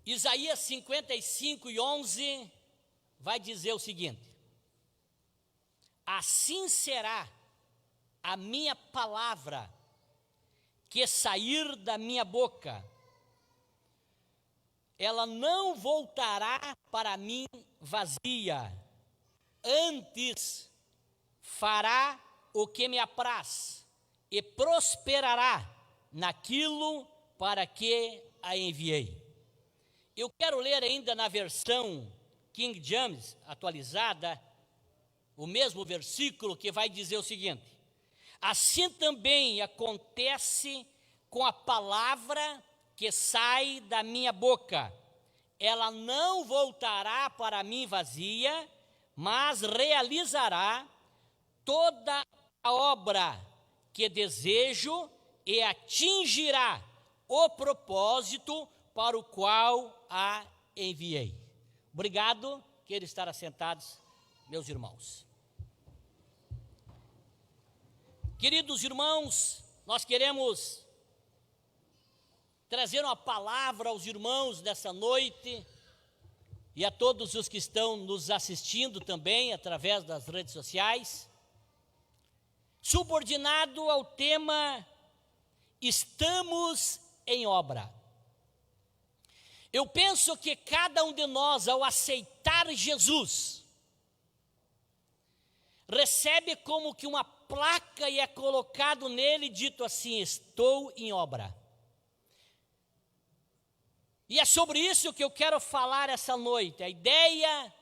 Isaías 55:11 vai dizer o seguinte: assim será a minha palavra que sair da minha boca, ela não voltará para mim vazia, antes fará o que me apraz e prosperará naquilo para que a enviei. Eu quero ler ainda na versão King James atualizada, o mesmo versículo que vai dizer o seguinte: assim também acontece com a palavra que sai da minha boca, ela não voltará para mim vazia, mas realizará toda a obra que desejo e atingirá o propósito para o qual a enviei. Obrigado, quero estar assentados, meus irmãos. Queridos irmãos, nós queremos trazer uma palavra aos irmãos nessa noite e a todos os que estão nos assistindo também através das redes sociais, subordinado ao tema Estamos em Obra. Eu penso que cada um de nós, ao aceitar Jesus, recebe como que uma placa e é colocado nele dito assim: estou em obra. E é sobre isso que eu quero falar essa noite. A ideia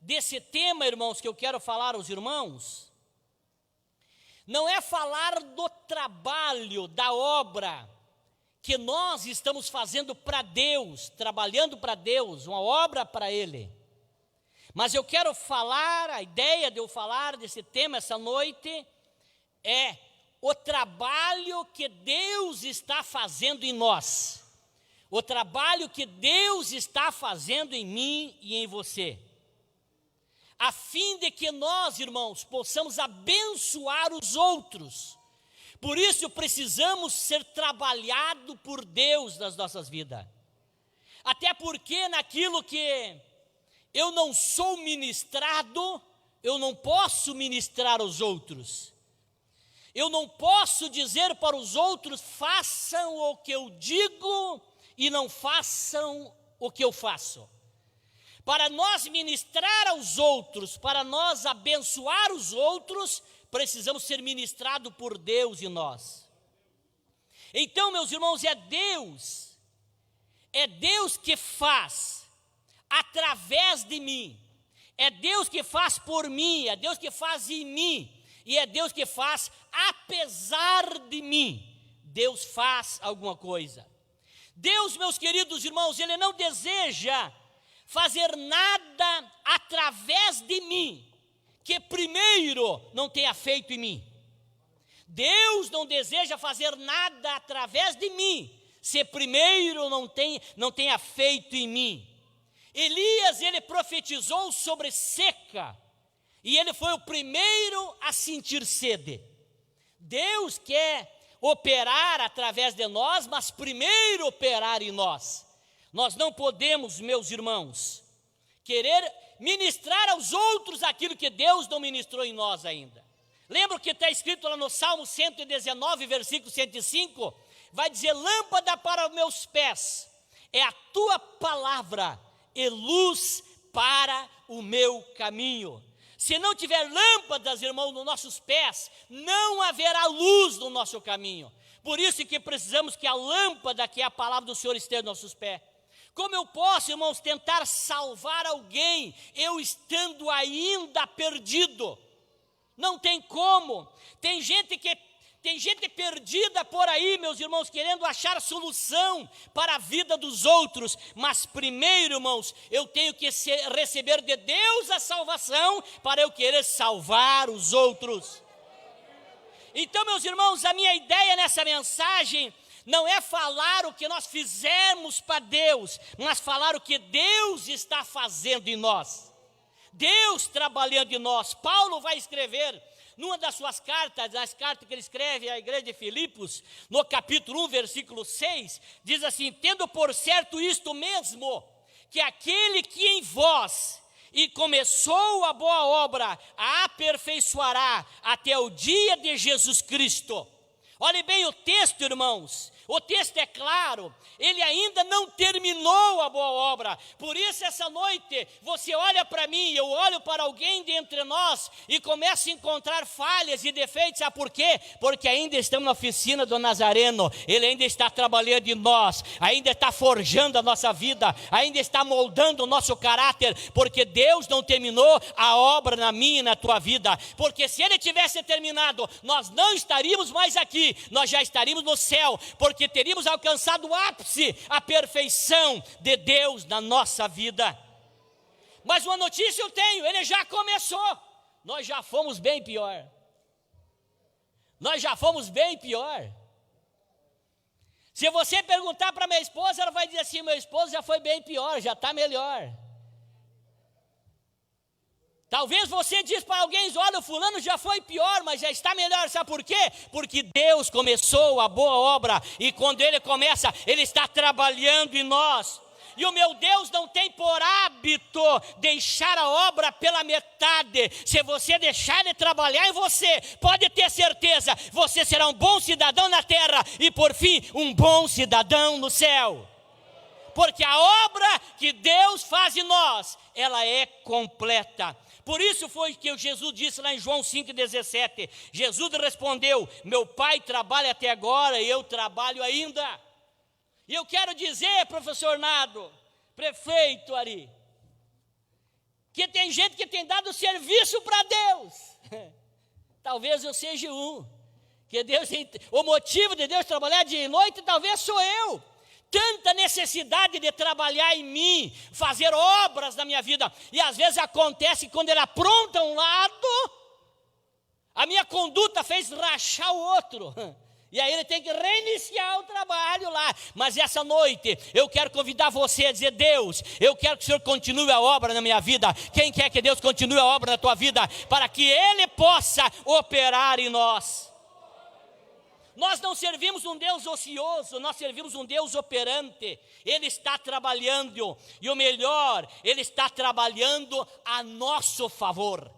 desse tema, irmãos, que eu quero falar aos irmãos, não é falar do trabalho, da obra que nós estamos fazendo para Deus, trabalhando para Deus, uma obra para Ele. Mas eu quero falar, a ideia de eu falar desse tema essa noite é o trabalho que Deus está fazendo em nós. O trabalho que Deus está fazendo em mim e em você, a fim de que nós, irmãos, possamos abençoar os outros. Por isso precisamos ser trabalhados por Deus nas nossas vidas. Até porque naquilo que eu não sou ministrado, eu não posso ministrar aos outros. Eu não posso dizer para os outros: façam o que eu digo e não façam o que eu faço. Para nós ministrar aos outros, para nós abençoar os outros, precisamos ser ministrados por Deus em nós. Então, meus irmãos, é Deus que faz através de mim, é Deus que faz por mim, é Deus que faz em mim, e é Deus que faz apesar de mim. Deus faz alguma coisa. Deus, meus queridos irmãos, Ele não deseja fazer nada através de mim que primeiro não tenha feito em mim. Deus não deseja fazer nada através de mim se primeiro não tenha feito em mim. Elias, ele profetizou sobre seca e ele foi o primeiro a sentir sede. Deus quer operar através de nós, mas primeiro operar em nós. Nós não podemos, meus irmãos, querer ministrar aos outros aquilo que Deus não ministrou em nós ainda. Lembra o que está escrito lá no Salmo 119, versículo 105? Vai dizer: lâmpada para os meus pés é a tua palavra e luz para o meu caminho. Se não tiver lâmpadas, irmão, nos nossos pés, não haverá luz no nosso caminho. Por isso que precisamos que a lâmpada, que é a palavra do Senhor, esteja nos nossos pés. Como eu posso, irmãos, tentar salvar alguém, eu estando ainda perdido? Não tem como. Tem gente perdida por aí, meus irmãos, querendo achar solução para a vida dos outros. Mas primeiro, irmãos, eu tenho que receber de Deus a salvação para eu querer salvar os outros. Então, meus irmãos, a minha ideia nessa mensagem não é falar o que nós fizemos para Deus, mas falar o que Deus está fazendo em nós. Deus trabalhando em nós. Paulo vai escrever numa das suas cartas, as cartas que ele escreve à igreja de Filipos, no capítulo 1, versículo 6, diz assim: tendo por certo isto mesmo, que aquele que em vós e começou a boa obra, a aperfeiçoará até o dia de Jesus Cristo. Olhe bem o texto, irmãos. O texto é claro, ele ainda não terminou a boa obra. Por isso essa noite você olha para mim, eu olho para alguém dentre nós e começo a encontrar falhas e defeitos. Sabe por quê? Porque ainda estamos na oficina do Nazareno. Ele ainda está trabalhando em nós, ainda está forjando a nossa vida, ainda está moldando o nosso caráter, porque Deus não terminou a obra na minha e na tua vida. Porque se ele tivesse terminado, nós não estaríamos mais aqui, nós já estaríamos no céu, porque teríamos alcançado o ápice, a perfeição de Deus na nossa vida. Mas uma notícia eu tenho, ele já começou. Nós já fomos bem pior. Nós já fomos bem pior. Se você perguntar para minha esposa, ela vai dizer assim: meu esposo já foi bem pior, já está melhor. Talvez você diz para alguém: olha, o fulano já foi pior, mas já está melhor. Sabe por quê? Porque Deus começou a boa obra, e quando Ele começa, Ele está trabalhando em nós. E o meu Deus não tem por hábito deixar a obra pela metade. Se você deixar Ele trabalhar em você, pode ter certeza, você será um bom cidadão na terra e por fim, um bom cidadão no céu. Porque a obra que Deus faz em nós, ela é completa. Por isso foi que Jesus disse lá em João 5,17, Jesus respondeu: meu Pai trabalha até agora e eu trabalho ainda. E eu quero dizer, professor Nado, prefeito Ari, que tem gente que tem dado serviço para Deus. Talvez eu seja um, que Deus, o motivo de Deus trabalhar dia e noite talvez sou eu. Tanta necessidade de trabalhar em mim, fazer obras na minha vida, e às vezes acontece que quando ele apronta um lado, a minha conduta fez rachar o outro, e aí ele tem que reiniciar o trabalho lá. Mas essa noite eu quero convidar você a dizer: Deus, eu quero que o Senhor continue a obra na minha vida. Quem quer que Deus continue a obra na tua vida, para que Ele possa operar em nós? Nós não servimos um Deus ocioso, nós servimos um Deus operante. Ele está trabalhando, e o melhor, Ele está trabalhando a nosso favor.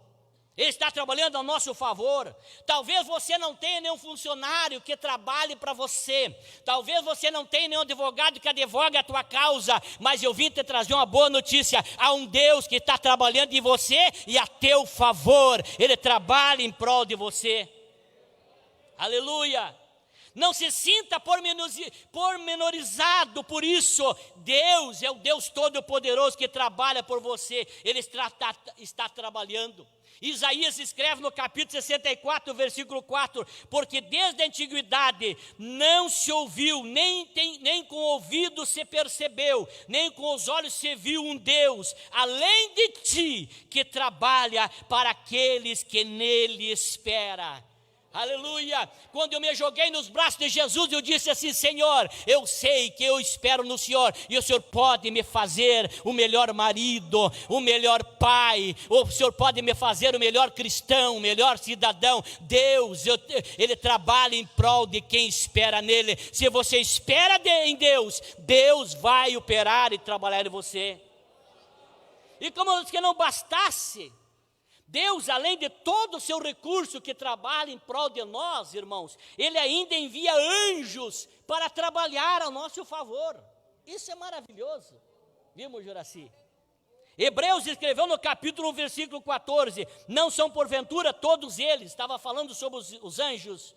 Ele está trabalhando a nosso favor. Talvez você não tenha nenhum funcionário que trabalhe para você. Talvez você não tenha nenhum advogado que advogue a tua causa. Mas eu vim te trazer uma boa notícia. Há um Deus que está trabalhando em você e a teu favor. Ele trabalha em prol de você. Aleluia. Não se sinta pormenorizado por isso. Deus é o Deus Todo-Poderoso que trabalha por você. Ele está trabalhando. Isaías escreve no capítulo 64, versículo 4: porque desde a antiguidade não se ouviu, nem com o ouvido se percebeu, nem com os olhos se viu um Deus, além de ti, que trabalha para aqueles que nele esperam. Aleluia. Quando eu me joguei nos braços de Jesus, eu disse assim: Senhor, eu sei que eu espero no Senhor, e o Senhor pode me fazer o melhor marido, o melhor pai, o Senhor pode me fazer o melhor cristão, o melhor cidadão. Deus, Ele trabalha em prol de quem espera nele. Se você espera em Deus, Deus vai operar e trabalhar em você. E como que não bastasse, Deus, além de todo o seu recurso que trabalha em prol de nós, irmãos, Ele ainda envia anjos para trabalhar a nosso favor. Isso é maravilhoso, viu, Juraci? Hebreus escreveu no capítulo 1, versículo 14: não são porventura todos eles, estava falando sobre os anjos,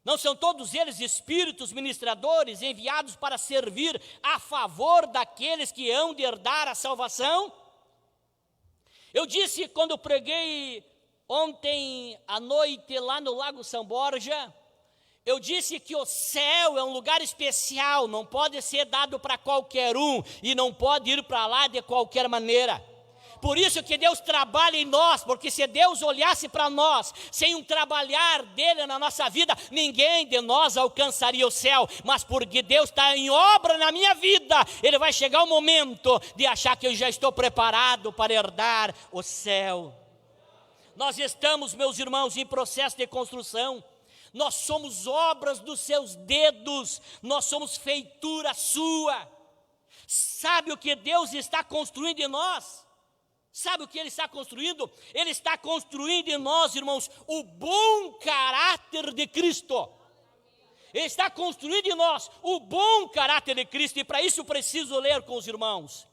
não são todos eles espíritos ministradores enviados para servir a favor daqueles que hão de herdar a salvação? Eu disse quando eu preguei ontem à noite lá no Lago São Borja, eu disse que o céu é um lugar especial, não pode ser dado para qualquer um e não pode ir para lá de qualquer maneira. Por isso que Deus trabalha em nós, porque se Deus olhasse para nós sem um trabalhar dele na nossa vida, ninguém de nós alcançaria o céu. Mas porque Deus está em obra na minha vida, Ele vai chegar o momento de achar que eu já estou preparado para herdar o céu. Nós estamos, meus irmãos, em processo de construção. Nós somos obras dos seus dedos, nós somos feitura sua. Sabe o que Deus está construindo em nós? Sabe o que Ele está construindo? Ele está construindo em nós, irmãos, o bom caráter de Cristo. Ele está construindo em nós o bom caráter de Cristo, e para isso eu preciso ler com os irmãos.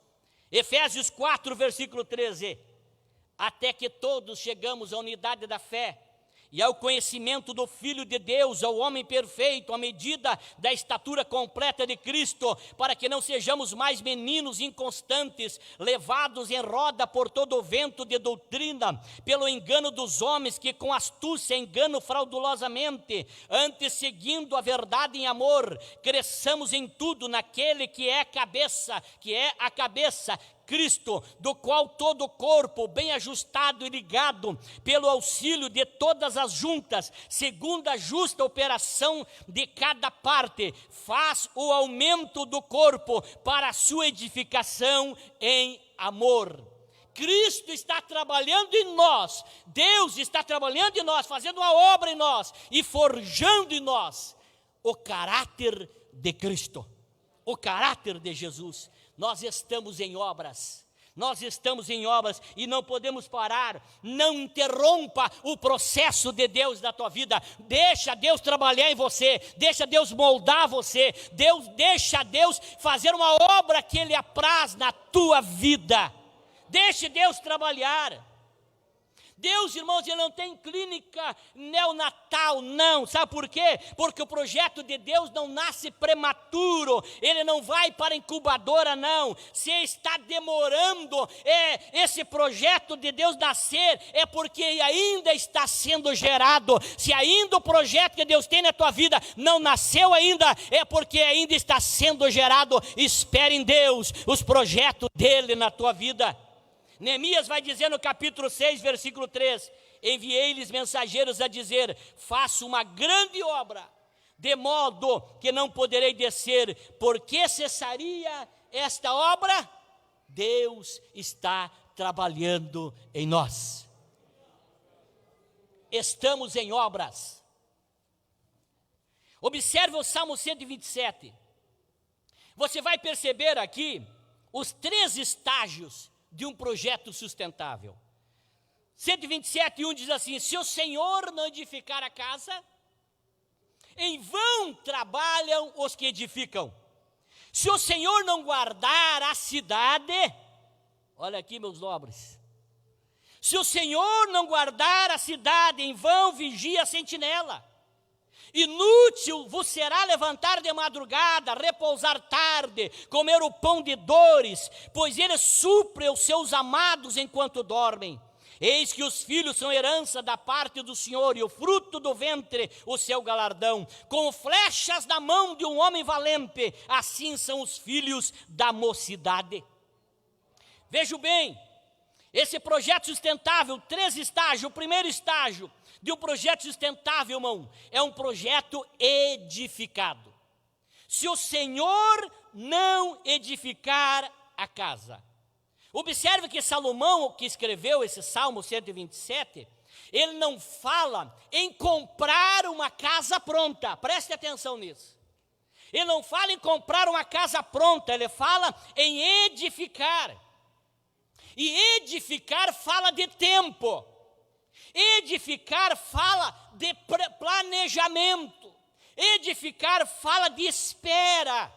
Efésios 4, versículo 13. Até que todos chegamos à unidade da fé e ao conhecimento do Filho de Deus, ao homem perfeito, à medida da estatura completa de Cristo, para que não sejamos mais meninos inconstantes, levados em roda por todo o vento de doutrina, pelo engano dos homens que com astúcia enganam fraudulosamente, antes seguindo a verdade em amor, cresçamos em tudo naquele que é a cabeça, Cristo, do qual todo o corpo, bem ajustado e ligado, pelo auxílio de todas as juntas, segundo a justa operação de cada parte, faz o aumento do corpo para a sua edificação em amor. Cristo está trabalhando em nós, Deus está trabalhando em nós, fazendo uma obra em nós e forjando em nós o caráter de Cristo, o caráter de Jesus. Nós estamos em obras, e não podemos parar. Não interrompa o processo de Deus na tua vida. Deixa Deus trabalhar em você, deixa Deus moldar você, deixa Deus fazer uma obra que Ele apraz na tua vida. Deixe Deus trabalhar. Deus, irmãos, Ele não tem clínica neonatal, não. Sabe por quê? Porque o projeto de Deus não nasce prematuro. Ele não vai para a incubadora, não. Se está demorando esse projeto de Deus nascer, é porque ainda está sendo gerado. Se ainda o projeto que Deus tem na tua vida não nasceu ainda, é porque ainda está sendo gerado. Espere em Deus os projetos dEle na tua vida. Neemias vai dizer no capítulo 6, versículo 3, enviei-lhes mensageiros a dizer, faço uma grande obra, de modo que não poderei descer. Por que cessaria esta obra? Deus está trabalhando em nós. Estamos em obras. Observe o Salmo 127. Você vai perceber aqui os 3 estágios de um projeto sustentável. 127:1 diz assim, se o Senhor não edificar a casa, em vão trabalham os que edificam. Se o Senhor não guardar a cidade, olha aqui, meus nobres, se o Senhor não guardar a cidade, em vão vigia a sentinela. Inútil vos será levantar de madrugada, repousar tarde, comer o pão de dores, pois ele supre os seus amados enquanto dormem. Eis que os filhos são herança da parte do Senhor, e o fruto do ventre o seu galardão. Com flechas na mão de um homem valente, assim são os filhos da mocidade. Veja bem, esse projeto sustentável, 3 estágios. O primeiro estágio de um projeto sustentável, irmão, é um projeto edificado. Se o Senhor não edificar a casa. Observe que Salomão, que escreveu esse Salmo 127, ele não fala em comprar uma casa pronta. Preste atenção nisso. Ele não fala em comprar uma casa pronta, ele fala em edificar. E edificar fala de tempo. Edificar fala de planejamento. Edificar fala de espera.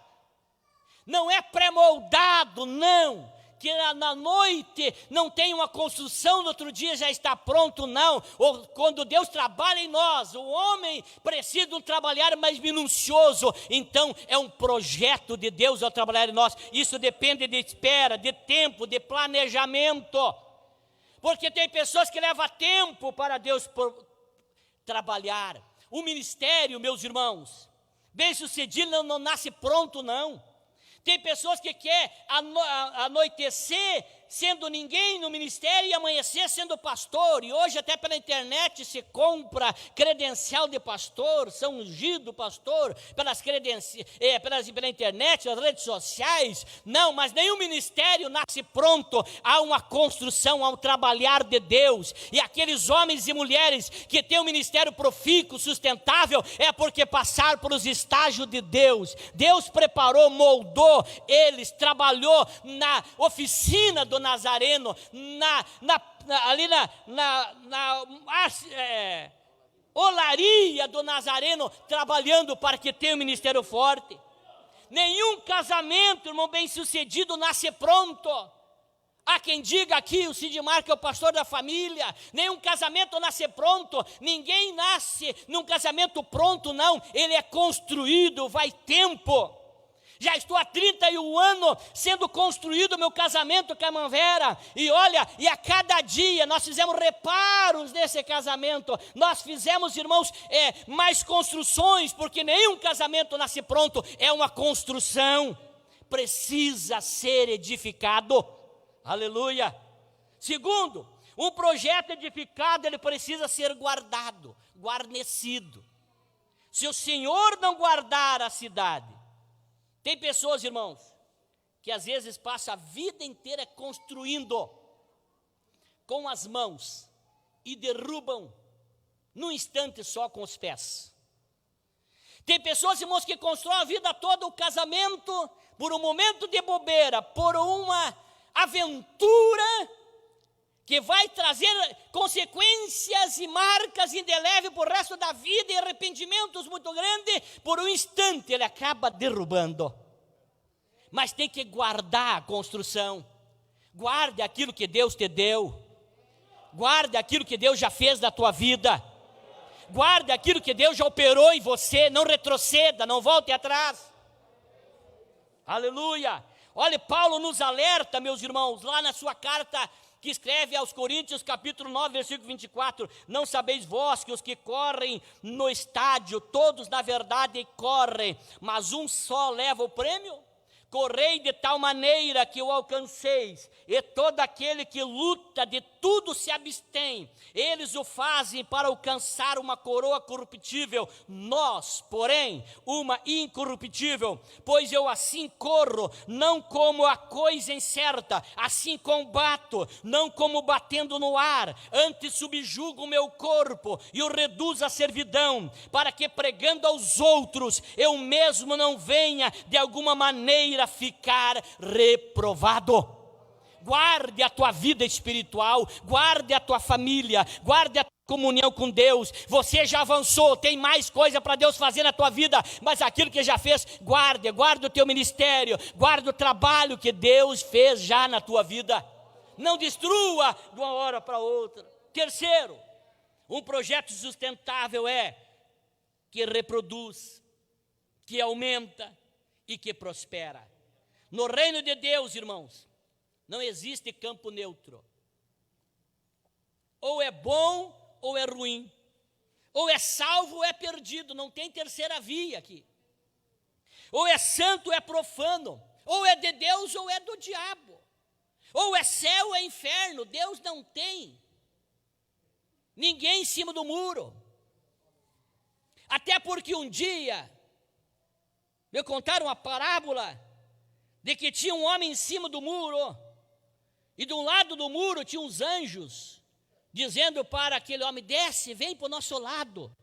Não é pré-moldado, não. Que na noite não tem uma construção, no outro dia já está pronto, não. Ou quando Deus trabalha em nós, o homem precisa de um trabalhar mais minucioso. Então é um projeto de Deus ao trabalhar em nós. Isso depende de espera, de tempo, de planejamento. Porque tem pessoas que levam tempo para Deus trabalhar. O ministério, meus irmãos, bem sucedido não nasce pronto, não. Tem pessoas que querem anoitecer sendo ninguém no ministério e amanhecer sendo pastor. E hoje até pela internet se compra credencial de pastor, são ungido pastor pela internet, as redes sociais. Não, mas nenhum ministério nasce pronto. Há uma construção, há um trabalhar de Deus. E aqueles homens e mulheres que têm um ministério profícuo, sustentável, é porque passaram pelos estágios de Deus. Deus preparou, moldou eles, trabalhou na oficina do Nazareno, olaria do Nazareno, trabalhando para que tenha um ministério forte. Nenhum casamento, irmão, bem sucedido nasce pronto. Há quem diga aqui, o Sidmar, que é o pastor da família, nenhum casamento nasce pronto. Ninguém nasce num casamento pronto, não. Ele é construído, vai tempo. Já estou há 31 anos sendo construído o meu casamento com a irmã Vera. E olha, e a cada dia nós fizemos reparos nesse casamento. Nós fizemos, irmãos, mais construções, porque nenhum casamento nasce pronto. É uma construção, precisa ser edificado. Aleluia. Segundo, um projeto edificado, ele precisa ser guardado, guarnecido. Se o Senhor não guardar a cidade, tem pessoas, irmãos, que às vezes passam a vida inteira construindo com as mãos e derrubam num instante só com os pés. Tem pessoas, irmãos, que constroem a vida toda, o casamento, por um momento de bobeira, por uma aventura que vai trazer consequências e marcas indeléveis por o resto da vida e arrependimentos muito grandes, por um instante ele acaba derrubando. Mas tem que guardar a construção. Guarde aquilo que Deus te deu. Guarde aquilo que Deus já fez na tua vida. Guarde aquilo que Deus já operou em você. Não retroceda, não volte atrás. Aleluia. Olha, Paulo nos alerta, meus irmãos, lá na sua carta que escreve aos Coríntios, capítulo 9, versículo 24, não sabeis vós que os que correm no estádio, todos na verdade correm, mas um só leva o prêmio? Correi de tal maneira que o alcanceis, e todo aquele que luta de tudo se abstém, eles o fazem para alcançar uma coroa corruptível, nós, porém, uma incorruptível. Pois eu assim corro, não como a coisa incerta, assim combato, não como batendo no ar, antes subjugo o meu corpo e o reduzo à servidão, para que pregando aos outros, eu mesmo não venha de alguma maneira ficar reprovado. Guarde a tua vida espiritual, guarde a tua família, guarde a tua comunhão com Deus. Você já avançou, tem mais coisa para Deus fazer na tua vida, mas aquilo que já fez, guarde o teu ministério, guarde o trabalho que Deus fez já na tua vida. Não destrua de uma hora para outra. Terceiro, um projeto sustentável que reproduz, que aumenta e que prospera. No reino de Deus, irmãos, não existe campo neutro. Ou é bom ou é ruim. Ou é salvo ou é perdido. Não tem terceira via aqui. Ou é santo ou é profano. Ou é de Deus ou é do diabo. Ou é céu ou é inferno. Deus não tem ninguém em cima do muro. Até porque um dia me contaram uma parábola de que tinha um homem em cima do muro, e de um lado do muro tinha uns anjos, dizendo para aquele homem, desce, vem para o nosso lado,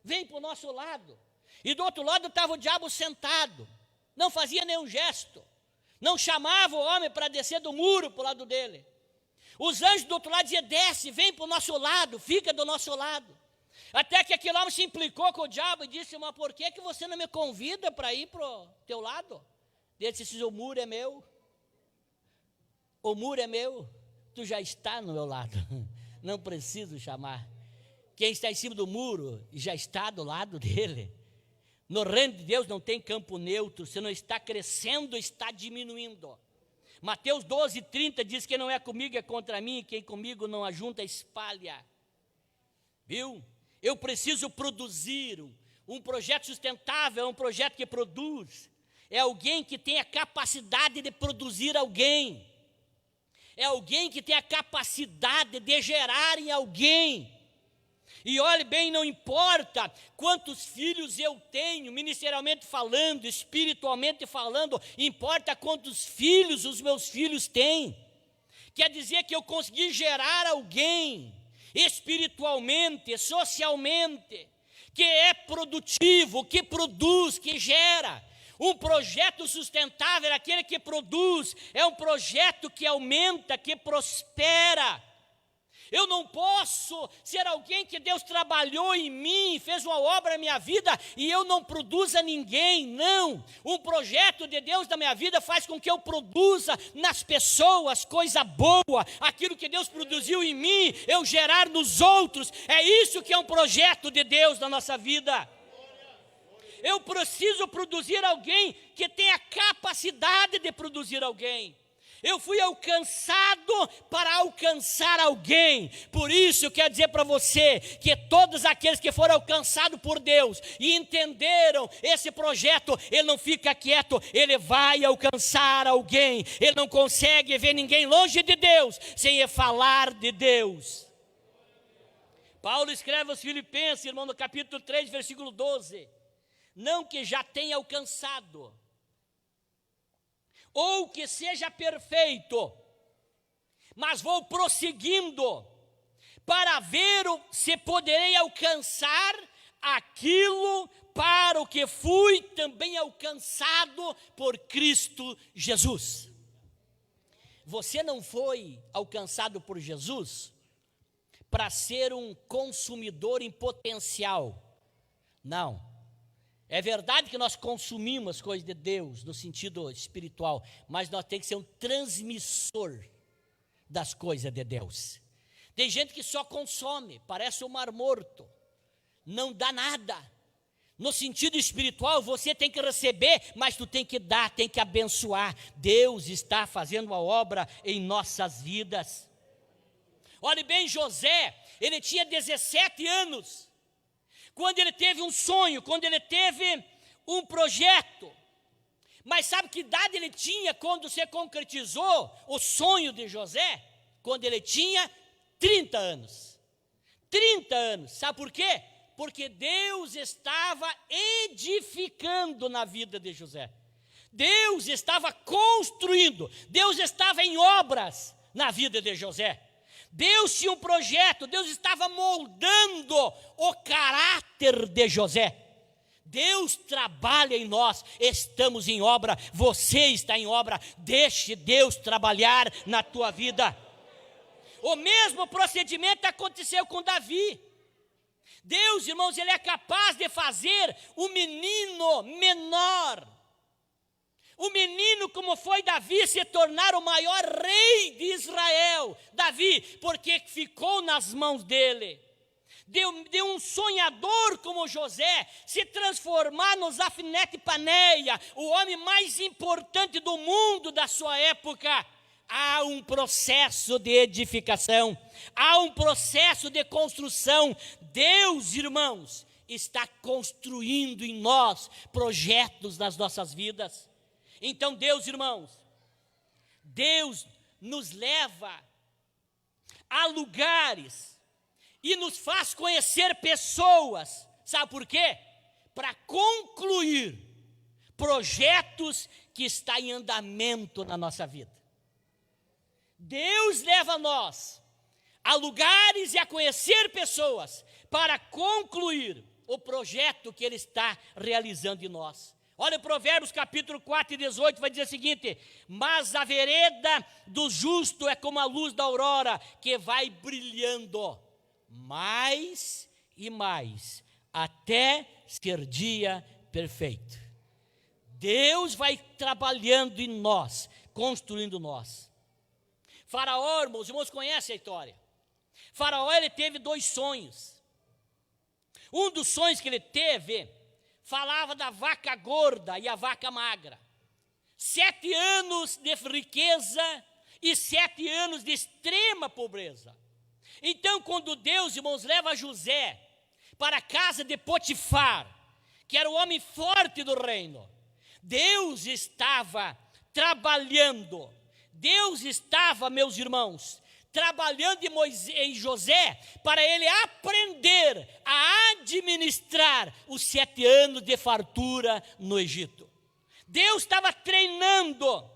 vem para o nosso lado. E do outro lado estava o diabo sentado, não fazia nenhum gesto, não chamava o homem para descer do muro para o lado dele. Os anjos do outro lado diziam, desce, vem para o nosso lado, fica do nosso lado. Até que aquele homem se implicou com o diabo e disse, mas por que você não me convida para ir para o teu lado? Ele disse, o muro é meu, o muro é meu, tu já está no meu lado, não preciso chamar. Quem está em cima do muro já está do lado dele. No reino de Deus não tem campo neutro, se não está crescendo, está diminuindo. Mateus 12:30 diz que não é comigo, é contra mim, quem comigo não ajunta, espalha. Viu? Eu preciso produzir, um projeto sustentável é um projeto que produz. É alguém que tem a capacidade de produzir alguém. é alguém que tem a capacidade de gerar em alguém. E olhe bem, não importa quantos filhos eu tenho, ministerialmente falando, espiritualmente falando, importa quantos filhos os meus filhos têm. Quer dizer que eu consegui gerar alguém espiritualmente, socialmente, que é produtivo, que produz, que gera. Um projeto sustentável é aquele que produz, é um projeto que aumenta, que prospera. Eu não posso ser alguém que Deus trabalhou em mim, fez uma obra na minha vida e eu não produza ninguém, não. Um projeto de Deus na minha vida faz com que eu produza nas pessoas coisa boa, aquilo que Deus produziu em mim, eu gerar nos outros. É isso que é um projeto de Deus na nossa vida. Eu preciso produzir alguém que tenha capacidade de produzir alguém. Eu fui alcançado para alcançar alguém. Por isso eu quero dizer para você que todos aqueles que foram alcançados por Deus e entenderam esse projeto, ele não fica quieto, ele vai alcançar alguém. Ele não consegue ver ninguém longe de Deus sem falar de Deus. Paulo escreve aos Filipenses, irmão, no capítulo 3, versículo 12: não que já tenha alcançado, ou que seja perfeito, mas vou prosseguindo, para ver se poderei alcançar aquilo para o que fui também alcançado por Cristo Jesus. Você não foi alcançado por Jesus para ser um consumidor em potencial, não. É verdade que nós consumimos coisas de Deus no sentido espiritual, mas nós temos que ser um transmissor das coisas de Deus. Tem gente que só consome, parece um mar morto, não dá nada. No sentido espiritual, você tem que receber, mas tu tem que dar, tem que abençoar. Deus está fazendo uma obra em nossas vidas. Olhe bem, José, ele tinha 17 anos. Quando ele teve um sonho, quando ele teve um projeto. Mas sabe que idade ele tinha quando se concretizou o sonho de José? Quando ele tinha 30 anos. 30 anos, sabe por quê? Porque Deus estava edificando na vida de José. Deus estava construindo, Deus estava em obras na vida de José. Deus tinha um projeto, Deus estava moldando o caráter de José. Deus trabalha em nós, estamos em obra, você está em obra, deixe Deus trabalhar na tua vida. O mesmo procedimento aconteceu com Davi. Deus, irmãos, ele é capaz de fazer o menino menor, o menino como foi Davi, se tornar o maior rei de Israel. Davi, porque ficou nas mãos dele. De um sonhador como José, se transformar no Zafnete Paneia, o homem mais importante do mundo da sua época. Há um processo de edificação, há um processo de construção. Deus, irmãos, está construindo em nós projetos nas nossas vidas. Então Deus, irmãos, Deus nos leva a lugares e nos faz conhecer pessoas. Sabe por quê? Para concluir projetos que estão em andamento na nossa vida. Deus leva nós a lugares e a conhecer pessoas para concluir o projeto que Ele está realizando em nós. Olha, Provérbios capítulo 4 e 18 vai dizer o seguinte: mas a vereda do justo é como a luz da aurora, que vai brilhando mais e mais, até ser dia perfeito. Deus vai trabalhando em nós, construindo nós. Faraó, irmãos, conhecem a história. Faraó, ele teve 2 sonhos. Um dos sonhos que ele teve falava da vaca gorda e a vaca magra. 7 anos de riqueza e 7 anos de extrema pobreza. Então, quando Deus, irmãos, leva José para a casa de Potifar, que era o homem forte do reino, Deus estava trabalhando, Deus estava, meus irmãos, trabalhando em José para ele aprender a administrar os 7 anos de fartura no Egito. Deus estava treinando.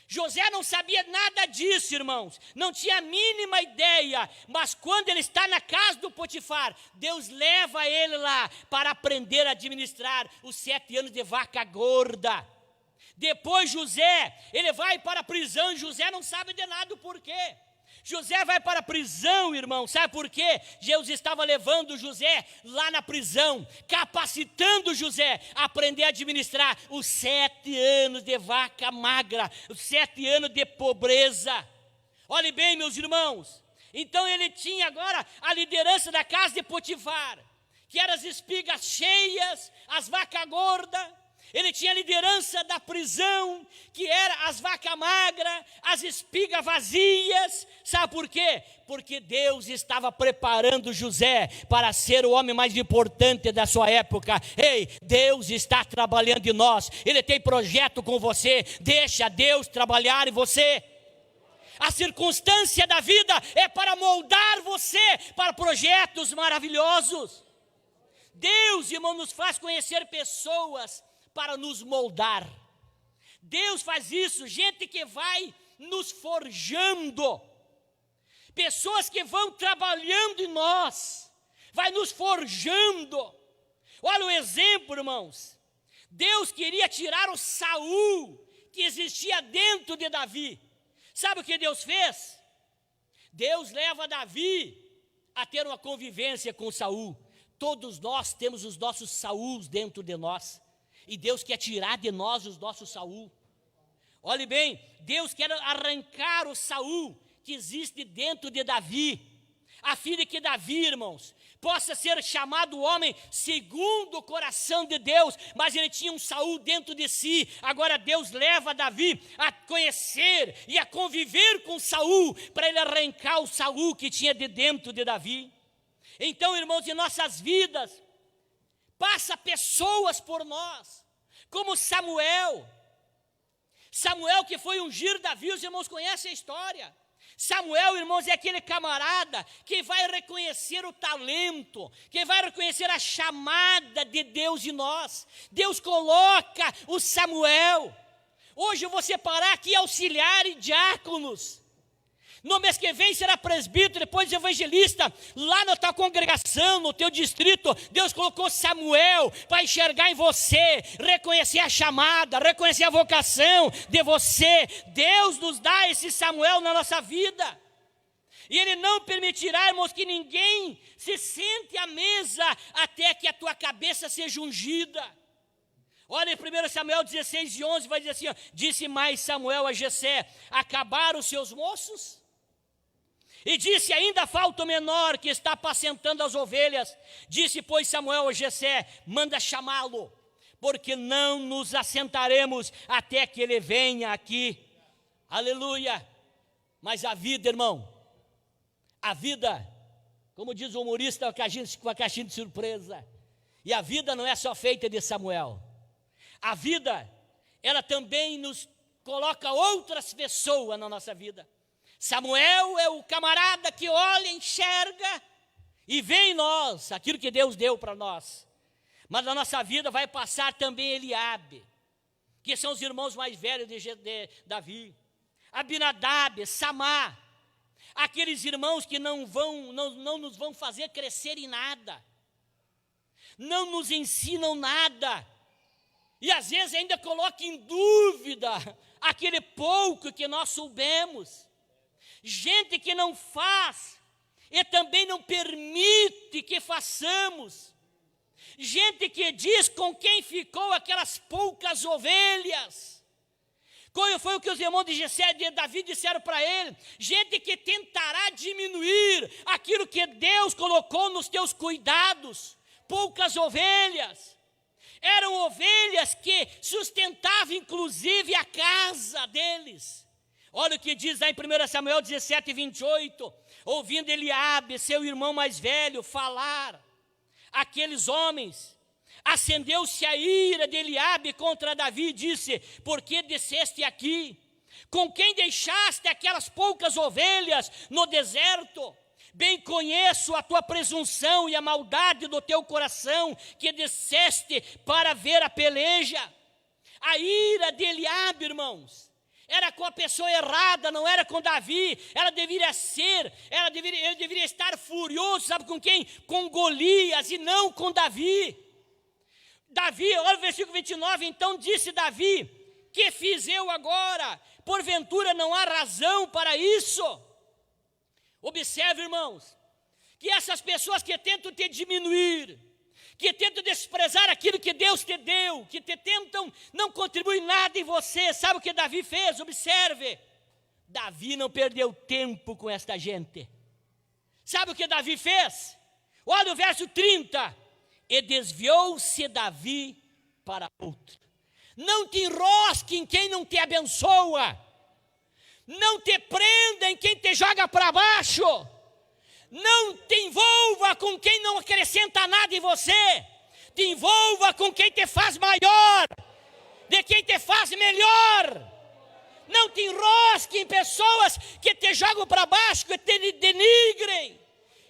José não sabia nada disso, irmãos, não tinha a mínima ideia, mas quando ele está na casa do Potifar, Deus leva ele lá para aprender a administrar os 7 anos de vaca gorda. Depois José, ele vai para a prisão. José não sabe de nada o porquê. José vai para a prisão, irmão, sabe por quê? Deus estava levando José lá na prisão, capacitando José a aprender a administrar os 7 anos de vaca magra, os 7 anos de pobreza. Olhe bem, meus irmãos, então ele tinha agora a liderança da casa de Potifar, que eram as espigas cheias, as vacas gordas. Ele tinha a liderança da prisão, que era as vacas magras, as espigas vazias. Sabe por quê? Porque Deus estava preparando José para ser o homem mais importante da sua época. Ei, Deus está trabalhando em nós. Ele tem projeto com você. Deixa Deus trabalhar em você. A circunstância da vida é para moldar você para projetos maravilhosos. Deus, irmão, nos faz conhecer pessoas para nos moldar. Deus faz isso, gente que vai nos forjando, pessoas que vão trabalhando em nós, vai nos forjando. Olha o exemplo, irmãos. Deus queria tirar o Saul que existia dentro de Davi. Sabe o que Deus fez? Deus leva Davi a ter uma convivência com Saul. Todos nós temos os nossos Sauls dentro de nós. E Deus quer tirar de nós os nossos Saul. Olhe bem, Deus quer arrancar o Saul que existe dentro de Davi, a fim de que Davi, irmãos, possa ser chamado homem segundo o coração de Deus. Mas ele tinha um Saul dentro de si. Agora Deus leva Davi a conhecer e a conviver com Saul, para ele arrancar o Saul que tinha de dentro de Davi. Então, irmãos, em nossas vidas passa pessoas por nós, como Samuel. Samuel que foi ungir Davi, os irmãos conhecem a história. Samuel, irmãos, é aquele camarada que vai reconhecer o talento, que vai reconhecer a chamada de Deus em nós. Deus coloca o Samuel. Hoje eu vou separar aqui auxiliar e diáconos. No mês que vem será presbítero, depois evangelista. Lá na tua congregação, no teu distrito, Deus colocou Samuel para enxergar em você, reconhecer a chamada, reconhecer a vocação de você. Deus nos dá esse Samuel na nossa vida. E Ele não permitirá, irmãos, que ninguém se sente à mesa até que a tua cabeça seja ungida. Olha em 1 Samuel 16:11, vai dizer assim, ó, disse mais Samuel a Jessé: acabaram os seus moços? E disse, ainda falta o menor que está apacentando as ovelhas. Disse, pois, Samuel a Jessé: manda chamá-lo, porque não nos assentaremos até que ele venha aqui. Aleluia. Mas a vida, irmão, a vida, como diz o humorista, com a caixinha de surpresa. E a vida não é só feita de Samuel. A vida, ela também nos coloca outras pessoas na nossa vida. Samuel é o camarada que olha, enxerga e vê em nós aquilo que Deus deu para nós. Mas na nossa vida vai passar também Eliabe, que são os irmãos mais velhos de Davi. Abinadab, Samá, aqueles irmãos que não nos vão fazer crescer em nada, não nos ensinam nada, e às vezes ainda coloca em dúvida aquele pouco que nós soubemos. Gente que não faz e também não permite que façamos. Gente que diz com quem ficou aquelas poucas ovelhas. Qual foi o que os irmãos de Jessé e de Davi disseram para ele? Gente que tentará diminuir aquilo que Deus colocou nos teus cuidados. Poucas ovelhas. Eram ovelhas que sustentavam inclusive a casa deles. Olha o que diz lá em 1 Samuel 17:28. Ouvindo Eliabe, seu irmão mais velho, falar aqueles homens, acendeu-se a ira de Eliabe contra Davi e disse: por que desceste aqui? Com quem deixaste aquelas poucas ovelhas no deserto? Bem conheço a tua presunção e a maldade do teu coração, que desceste para ver a peleja. A ira de Eliabe, irmãos, era com a pessoa errada, não era com Davi. Ele deveria estar furioso, sabe com quem? Com Golias e não com Davi. Davi, olha o versículo 29, então disse Davi: que fiz eu agora? Porventura não há razão para isso? Observe, irmãos, que essas pessoas que tentam te diminuir, que tentam desprezar aquilo que Deus te deu, que te tentam não contribuir nada em você, sabe o que Davi fez? Observe, Davi não perdeu tempo com esta gente. Sabe o que Davi fez? Olha o verso 30, e desviou-se Davi para outro. Não te enrosque em quem não te abençoa, não te prenda em quem te joga para baixo, não te envolva com quem não acrescenta nada em você, te envolva com quem te faz maior, de quem te faz melhor. Não te enrosque em pessoas que te jogam para baixo, que te denigrem,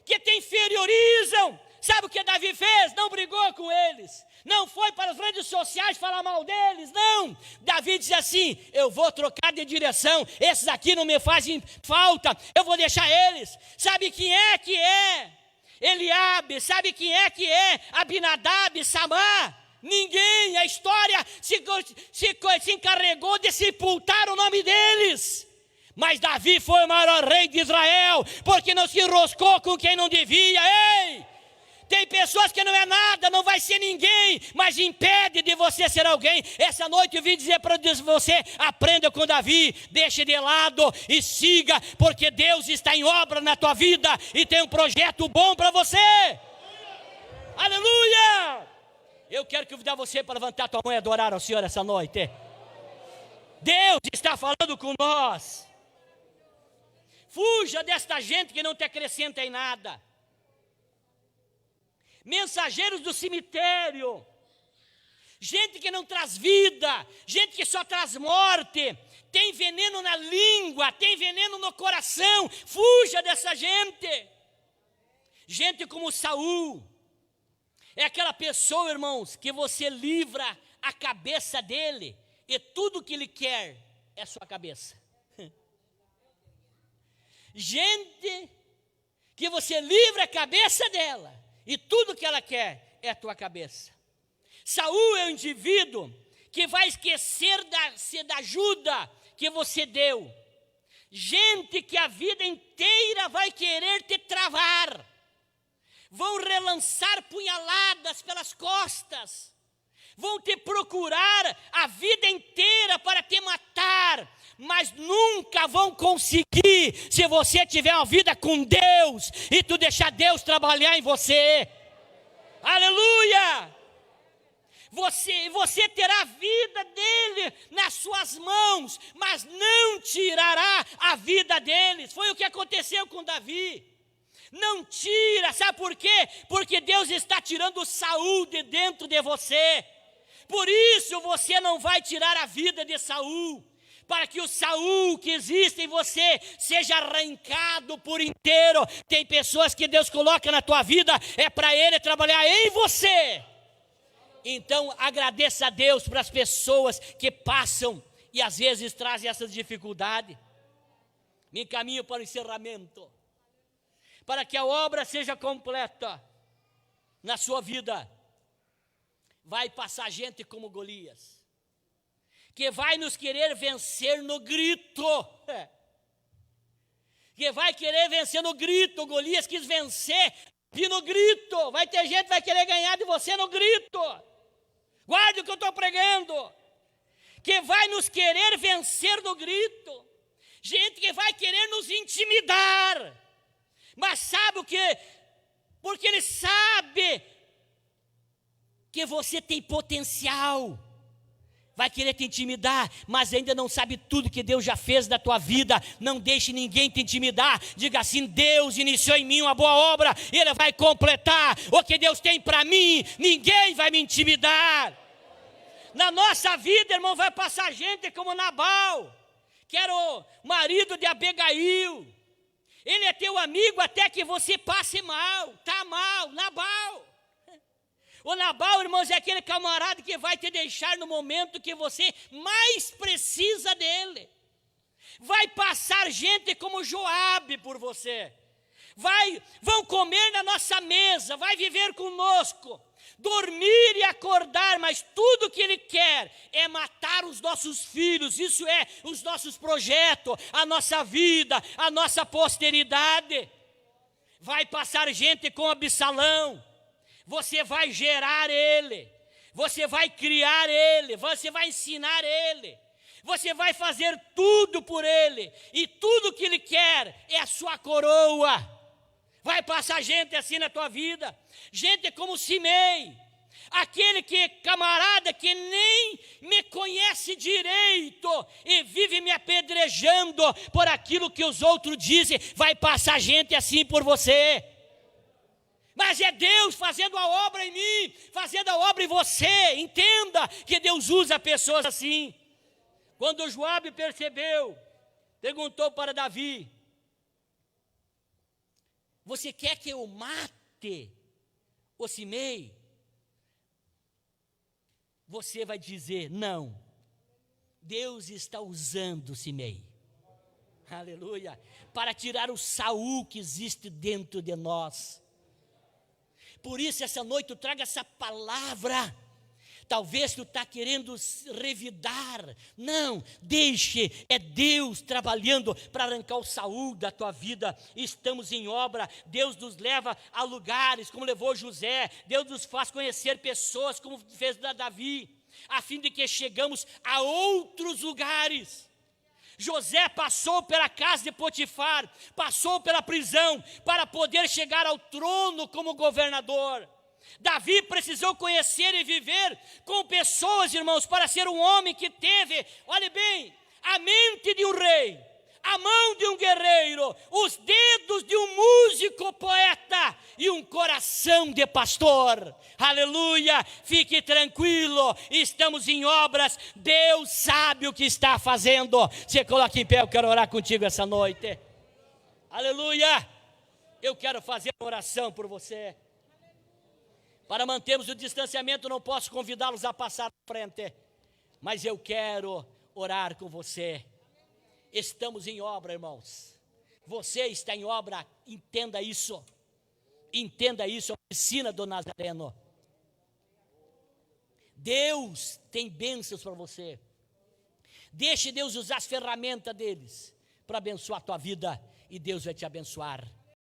que te inferiorizam. Sabe o que Davi fez? Não brigou com eles, não foi para as redes sociais falar mal deles, não. Davi disse assim: eu vou trocar de direção, esses aqui não me fazem falta, eu vou deixar eles. Sabe quem é que é Eliabe? Sabe quem é que é Abinadab, Samá? Ninguém. A história se encarregou de sepultar o nome deles. Mas Davi foi o maior rei de Israel, porque não se enroscou com quem não devia. Ei! Tem pessoas que não é nada, não vai ser ninguém, mas impede de você ser alguém. Essa noite eu vim dizer para você: aprenda com Davi, deixe de lado e siga, porque Deus está em obra na tua vida e tem um projeto bom para você. Aleluia! Eu quero convidar você para levantar tua mão e adorar ao Senhor essa noite. Deus está falando com nós. Fuja desta gente que não te acrescenta em nada. Mensageiros do cemitério, gente que não traz vida, gente que só traz morte, tem veneno na língua, tem veneno no coração. Fuja dessa gente. Gente como Saul, é aquela pessoa, irmãos, que você livra a cabeça dele e tudo que ele quer é sua cabeça. Gente que você livra a cabeça dela e tudo que ela quer é a tua cabeça. Saul é um indivíduo que vai esquecer da ajuda que você deu. Gente que a vida inteira vai querer te travar. Vão relançar punhaladas pelas costas. Vão te procurar a vida inteira para te matar. Mas nunca vão conseguir se você tiver uma vida com Deus e tu deixar Deus trabalhar em você. Aleluia! Você terá a vida dele nas suas mãos, mas não tirará a vida deles. Foi o que aconteceu com Davi. Não tira, sabe por quê? Porque Deus está tirando Saul de dentro de você. Por isso você não vai tirar a vida de Saul. Para que o Saul que existe em você seja arrancado por inteiro. Tem pessoas que Deus coloca na tua vida, é para Ele trabalhar em você. Então agradeça a Deus para as pessoas que passam e às vezes trazem essas dificuldades. Me encaminho para o encerramento. Para que a obra seja completa na sua vida, vai passar gente como Golias, que vai nos querer vencer no grito. Que vai querer vencer no grito. Golias quis vencer e no grito. Vai ter gente que vai querer ganhar de você no grito. Guarde o que eu estou pregando. Que vai nos querer vencer no grito. Gente que vai querer nos intimidar. Mas sabe o que? Porque ele sabe que você tem potencial. Vai querer te intimidar, mas ainda não sabe tudo que Deus já fez da tua vida. Não deixe ninguém te intimidar. Diga assim: Deus iniciou em mim uma boa obra e Ele vai completar o que Deus tem para mim. Ninguém vai me intimidar. Na nossa vida, irmão, vai passar gente como Nabal, que era o marido de Abigail. Ele é teu amigo até que você passe mal, está mal, Nabal. O Nabal, irmãos, é aquele camarada que vai te deixar no momento que você mais precisa dele. Vai passar gente como Joabe por você. Vão comer na nossa mesa, vai viver conosco, dormir e acordar, mas tudo que ele quer é matar os nossos filhos, isso é, os nossos projetos, a nossa vida, a nossa posteridade. Vai passar gente com Absalão, você vai gerar ele, você vai criar ele, você vai ensinar ele, você vai fazer tudo por ele, e tudo que ele quer é a sua coroa. Vai passar gente assim na tua vida, gente como Simei, aquele camarada que nem me conhece direito e vive me apedrejando por aquilo que os outros dizem. Vai passar gente assim por você, mas é Deus fazendo a obra em mim, fazendo a obra em você. Entenda que Deus usa pessoas assim. Quando Joabe percebeu, perguntou para Davi: você quer que eu mate o Simei? Você vai dizer: não, Deus está usando Simei, aleluia, para tirar o Saul que existe dentro de nós. Por isso essa noite eu trago essa palavra. Talvez tu está querendo revidar, não, deixe, é Deus trabalhando para arrancar o Saul da tua vida. Estamos em obra, Deus nos leva a lugares como levou José, Deus nos faz conhecer pessoas como fez Davi, a fim de que chegamos a outros lugares. José passou pela casa de Potifar, passou pela prisão para poder chegar ao trono como governador. Davi precisou conhecer e viver com pessoas, irmãos, para ser um homem que teve, olhe bem, a mente de um rei, a mão de um guerreiro, os dedos de um músico poeta e um coração de pastor. Aleluia, fique tranquilo, estamos em obras, Deus sabe o que está fazendo. Você coloca em pé, eu quero orar contigo essa noite. Aleluia, eu quero fazer uma oração por você. Para mantermos o distanciamento, não posso convidá-los a passar à frente, mas eu quero orar com você. Estamos em obra, irmãos. Você está em obra, entenda isso. Entenda isso, a oficina do Nazareno. Deus tem bênçãos para você. Deixe Deus usar as ferramentas deles para abençoar a tua vida, e Deus vai te abençoar.